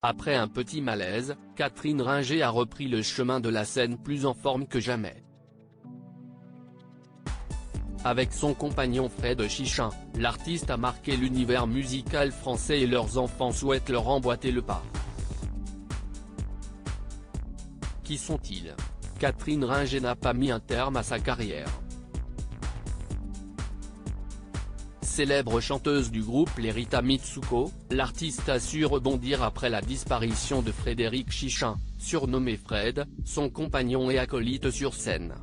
Après un petit malaise, Catherine Ringer a repris le chemin de la scène plus en forme que jamais. Avec son compagnon Fred Chichin, l'artiste a marqué l'univers musical français et leurs enfants souhaitent leur emboîter le pas. Qui sont-ils? Catherine Ringer n'a pas mis un terme à sa carrière. Célèbre chanteuse du groupe Les Rita Mitsuko, l'artiste a su rebondir après la disparition de Frédéric Chichin, surnommé Fred, son compagnon et acolyte sur scène.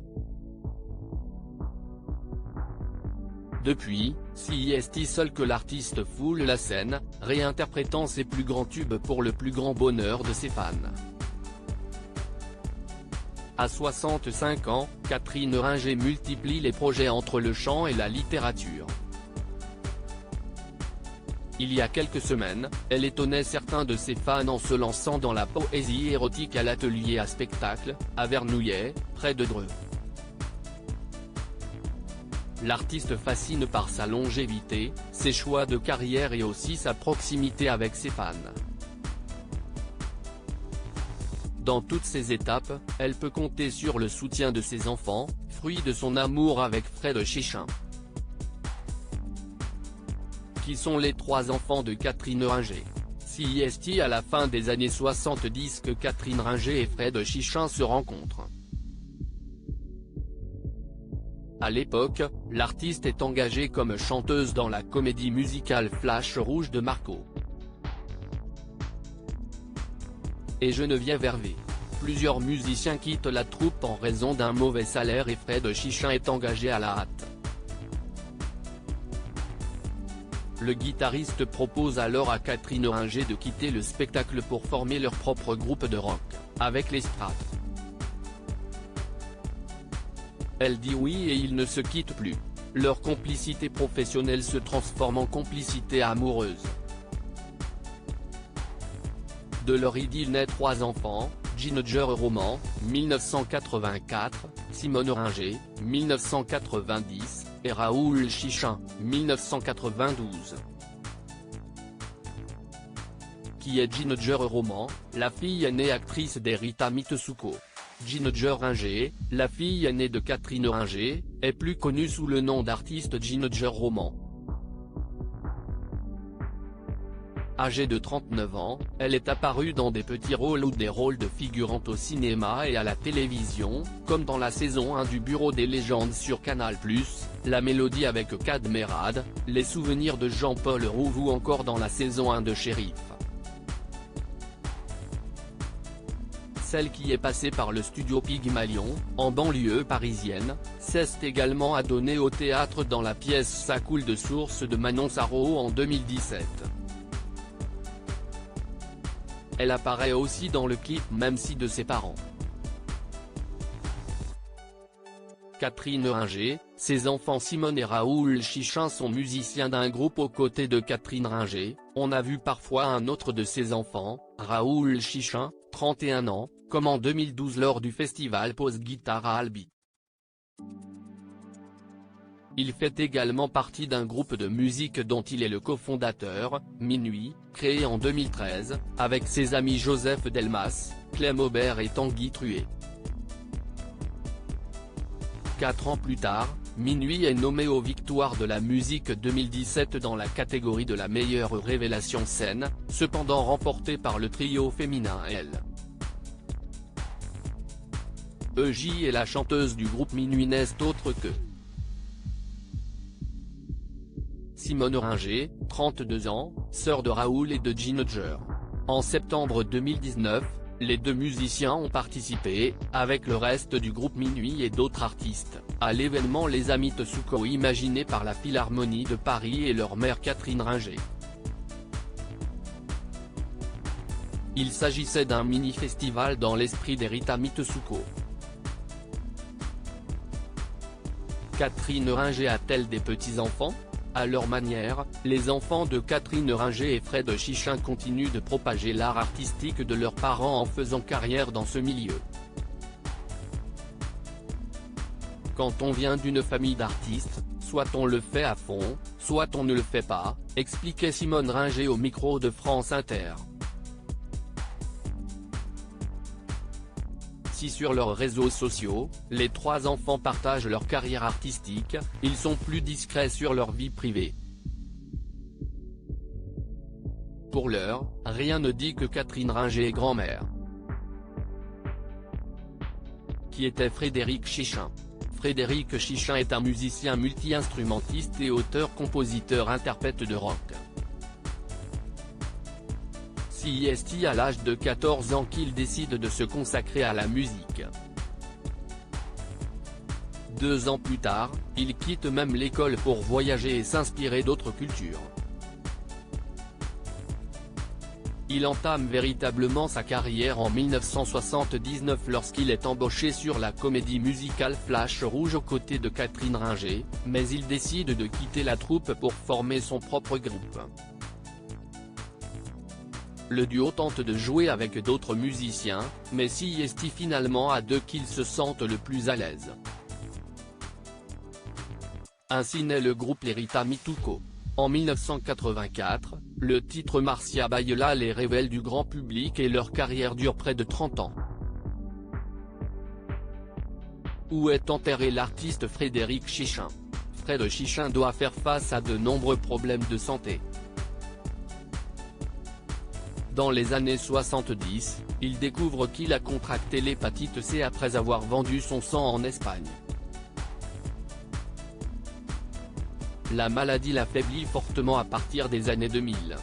Depuis, c'est seul que l'artiste foule la scène, réinterprétant ses plus grands tubes pour le plus grand bonheur de ses fans. À 65 ans, Catherine Ringer multiplie les projets entre le chant et la littérature. Il y a quelques semaines, elle étonnait certains de ses fans en se lançant dans la poésie érotique à l'atelier à spectacle, à Vernouillet, près de Dreux. L'artiste fascine par sa longévité, ses choix de carrière et aussi sa proximité avec ses fans. Dans toutes ces étapes, elle peut compter sur le soutien de ses enfants, fruit de son amour avec Fred Chichin. Qui sont les trois enfants de Catherine Ringer? C'est à la fin des années 70 que Catherine Ringer et Fred Chichin se rencontrent. À l'époque, l'artiste est engagée comme chanteuse dans la comédie musicale Flash Rouge de Marco et Geneviève Hervé. Plusieurs musiciens quittent la troupe en raison d'un mauvais salaire et Fred Chichin est engagé à la hâte. Le guitariste propose alors à Catherine Ringer de quitter le spectacle pour former leur propre groupe de rock, avec les Strates. Elle dit oui et ils ne se quittent plus. Leur complicité professionnelle se transforme en complicité amoureuse. De leur idylle naît trois enfants, Ginger Roman, 1984, Simone Ringer, 1990, et Raoul Chichin, 1992. Qui est Ginger Roman, la fille aînée actrice des Rita Mitsuko. Ginger Ringer, la fille aînée de Catherine Ringer, est plus connue sous le nom d'artiste Ginger Roman. Âgée de 39 ans, elle est apparue dans des petits rôles ou des rôles de figurante au cinéma et à la télévision, comme dans la saison 1 du Bureau des légendes sur Canal+, La Mélodie avec Kad Merad, Les souvenirs de Jean-Paul Rouve ou encore dans la saison 1 de Shérif. Celle qui est passée par le studio Pygmalion, en banlieue parisienne, s'est également adonnée au théâtre dans la pièce Ça coule de source de Manon Sarraud en 2017. Elle apparaît aussi dans le clip Même si de ses parents. Catherine Ringer, ses enfants Simone et Raoul Chichin sont musiciens d'un groupe aux côtés de Catherine Ringer. On a vu parfois un autre de ses enfants, Raoul Chichin, 31 ans, comme en 2012 lors du festival Pose Guitare à Albi. Il fait également partie d'un groupe de musique dont il est le cofondateur, Minuit, créé en 2013, avec ses amis Joseph Delmas, Clem Aubert et Tanguy Truet. 4 ans plus tard, Minuit est nommé aux Victoires de la musique 2017 dans la catégorie de la meilleure révélation scène, cependant remportée par le trio féminin Elle. EJ est la chanteuse du groupe Minuit n'est autre que Simone Ringer, 32 ans, sœur de Raoul et de Ginger. En septembre 2019, les deux musiciens ont participé, avec le reste du groupe Minuit et d'autres artistes, à l'événement Les Amis Tsuko imaginé par la Philharmonie de Paris et leur mère Catherine Ringer. Il s'agissait d'un mini-festival dans l'esprit des Rita Mitsuko. Catherine Ringer a-t-elle des petits-enfants? À leur manière, les enfants de Catherine Ringer et Fred Chichin continuent de propager l'art artistique de leurs parents en faisant carrière dans ce milieu. Quand on vient d'une famille d'artistes, soit on le fait à fond, soit on ne le fait pas, expliquait Simone Ringer au micro de France Inter. ainsi sur leurs réseaux sociaux, les trois enfants partagent leur carrière artistique, ils sont plus discrets sur leur vie privée. Pour l'heure, rien ne dit que Catherine Ringer est grand-mère. Qui était Frédéric Chichin? Frédéric Chichin est un musicien multi-instrumentiste et auteur-compositeur-interprète de rock. C'est à l'âge de 14 ans qu'il décide de se consacrer à la musique. 2 ans plus tard, il quitte même l'école pour voyager et s'inspirer d'autres cultures. Il entame véritablement sa carrière en 1979 lorsqu'il est embauché sur la comédie musicale Flash Rouge aux côtés de Catherine Ringer, mais il décide de quitter la troupe pour former son propre groupe. Le duo tente de jouer avec d'autres musiciens, mais c'est finalement à deux qu'ils se sentent le plus à l'aise. Ainsi naît le groupe Les Rita Mituko. En 1984, le titre Marcia Baila les révèle du grand public et leur carrière dure près de 30 ans. Où est enterré l'artiste Frédéric Chichin? Fred Chichin doit faire face à de nombreux problèmes de santé. Dans les années 70, il découvre qu'il a contracté l'hépatite C après avoir vendu son sang en Espagne. La maladie l'affaiblit fortement à partir des années 2000.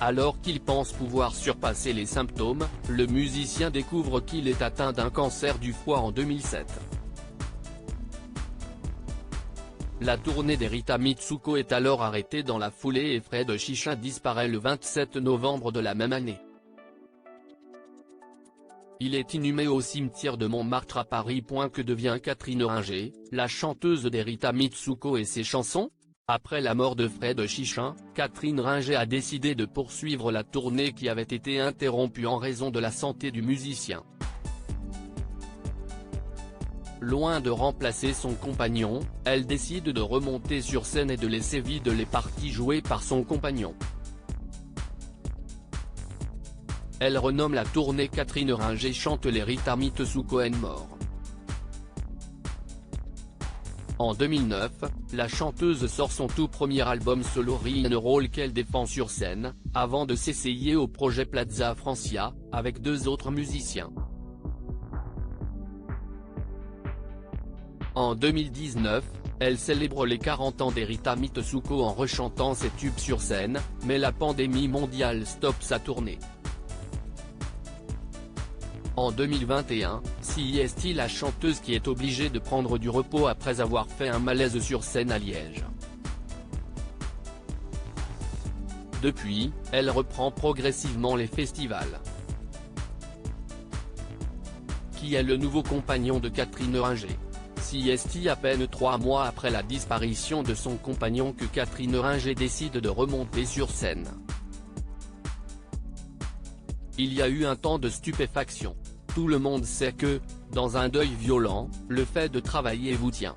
Alors qu'il pense pouvoir surpasser les symptômes, le musicien découvre qu'il est atteint d'un cancer du foie en 2007. La tournée des Rita Mituko est alors arrêtée dans la foulée et Fred Chichin disparaît le 27 novembre de la même année. Il est inhumé au cimetière de Montmartre à Paris. Que devient Catherine Ringer, la chanteuse des Rita Mituko et ses chansons? Après la mort de Fred Chichin, Catherine Ringer a décidé de poursuivre la tournée qui avait été interrompue en raison de la santé du musicien. Loin de remplacer son compagnon, elle décide de remonter sur scène et de laisser vides les parties jouées par son compagnon. Elle renomme la tournée Catherine Ringer chante les Rita Mituko and More. En 2009, la chanteuse sort son tout premier album solo Rien ne rôle qu'elle défend sur scène, avant de s'essayer au projet Plaza Francia, avec 2 autres musiciens. En 2019, elle célèbre les 40 ans des Rita Mituko en rechantant ses tubes sur scène, mais la pandémie mondiale stoppe sa tournée. En 2021, c'est la chanteuse qui est obligée de prendre du repos après avoir fait un malaise sur scène à Liège. Depuis, elle reprend progressivement les festivals. Qui est le nouveau compagnon de Catherine Ringer? C'est à peine 3 mois après la disparition de son compagnon que Catherine Ringer décide de remonter sur scène. Il y a eu un temps de stupéfaction. Tout le monde sait que, dans un deuil violent, le fait de travailler vous tient.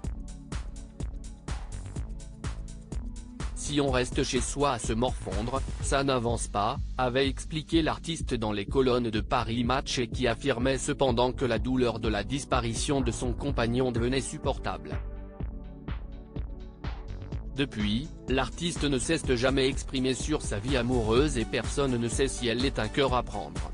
Si on reste chez soi à se morfondre, ça n'avance pas, avait expliqué l'artiste dans les colonnes de Paris Match et qui affirmait cependant que la douleur de la disparition de son compagnon devenait supportable. Depuis, l'artiste ne s'est jamais exprimé sur sa vie amoureuse et personne ne sait si elle est un cœur à prendre.